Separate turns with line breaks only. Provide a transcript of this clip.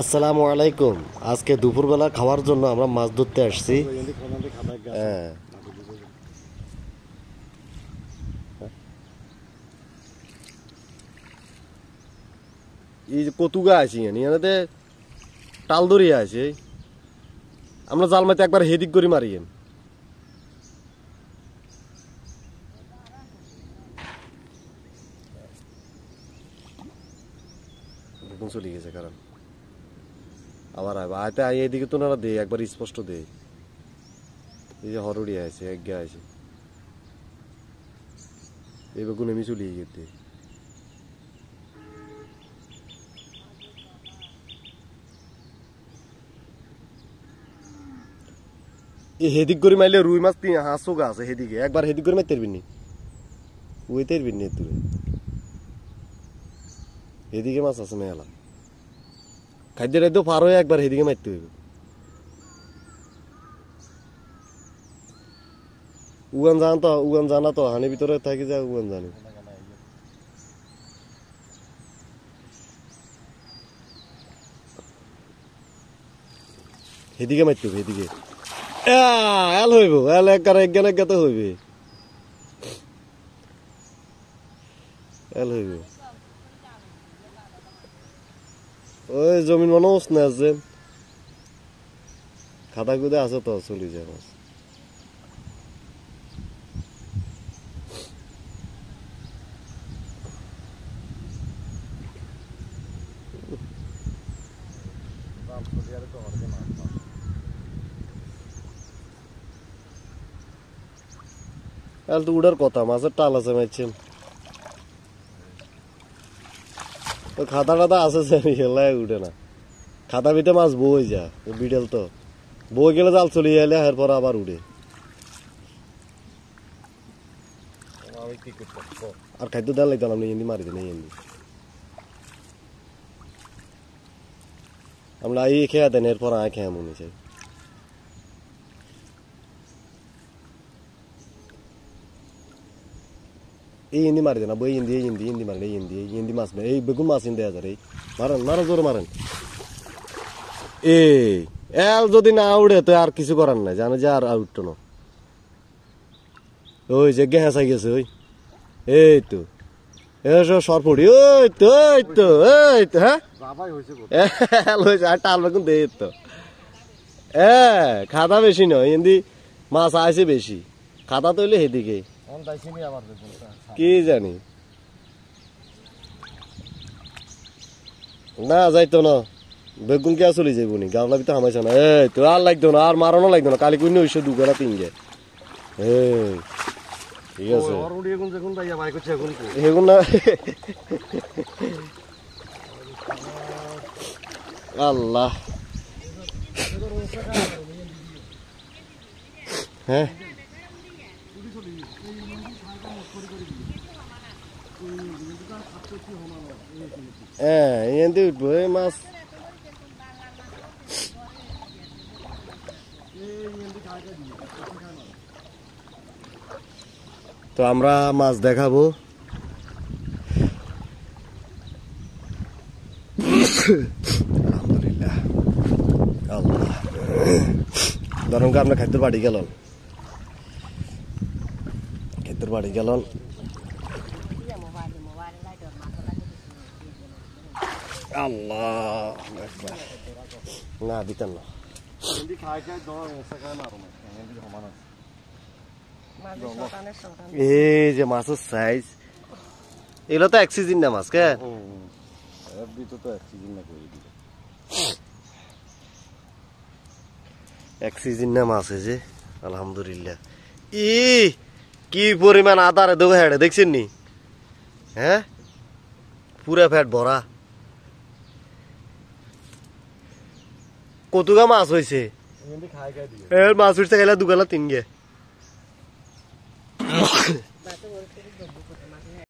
আসসালামু আলাইকুম। আজকে দুপুরবেলা খাওয়ার জন্য আমরা মাছ ধরতে আসছি। হ্যাঁ, এই যে কতুগা আছি এনাতে টাল ধরিয়া আছে। আমরা জাল মাইতে একবার হেদিক করে মারি দেখুন চলে গেছে কারণ আবার আয়তে আই এদিকে তো না দে একবার স্পষ্ট দে। এই যে হরড়িয়া আছে এক আছে এই বেগুন আমি চলিয়ে গেতে এই হেদিক করে মাইলে রুই মাছ হাঁসও গা আছে হেদিকে একবার হেদিক করে মারতে পারবি নি ওইতে পারবি নি তুই এদিকে মাছ আছে মেলা খাদ্য টাদ্য পার হয়ে একবার হেদিকে মারতে হইব। উগান জানা তো হানি ভিতরে থাকি যা উগান জানি হেদিকে মারতে হবে হেদিকে এল হইব এল একগাতে হইবে এল হইব ওই জমিন মানুষ না আছে খাতা খুদে আছে তো চলি যায় মাছ। এল তো উড়ার কথা মাছের টাল আছে মারছেন খাতা টাতা আছে হেলায় উঠে না খাতা ভিতরে মাছ বই যা বিড়েল তো বই গেলে জাল চলিয়ে এলে এরপর আবার উড়ে আর খাদ্য দেওয়া লাগতো আমি এমনি মারি দিই এমনি আমরা এই খেয়ে দেন এরপর আয় খেয়ে মনে চাই এই ইন্দি মারি দেনা বই ইন্দি মারেন ইন্দি মাছ এই বেগুন মাছ ইন্দি হাজার এই মারেন জোরে মারেন এই এল যদি না উড়ে তো আর কিছু করার নাই জানে যে আর উঠতো না ওই যে গেঁচা গেছে ওই এই তো সরপড়ি ওই তো হ্যাঁ আর টাল বেগুন দে তো খাতা বেশি নয় ইন্দি মাছ আছে বেশি খাতা তো হইলে সেদিকে কি জানি না যাইতো না বেগুন কে চলে যাইব নি গাওলা ভিতরে হামাইছে না এই তো আর লাগতো না আর মারানো লাগতো না কালি কুইনি হইছে দুগেরা তিনগে ঠিক আছে এগুন না আল্লাহ হ্যাঁ এনতে উঠবো এই মাছ তো আমরা মাছ দেখাবো আলহামদুলিল্লাহ আল্লাহ ধরুন আপনার খাদ্যর বাড়ি গেল আল্লাহ না দিতেন না এই যে মাছের সাইজ এগুলো তো এক সিজন না মাছ কে এক সিজন না মাছ হয়েছে আলহামদুলিল্লাহ। কি পরিমাণ আদারে দেবো হ্যাঁ দেখছেন নি হ্যাঁ পুরা ফ্যাট ভরা কতুগা মাছ হয়েছে মাছ উঠতে গেলে দুগালা তিন গে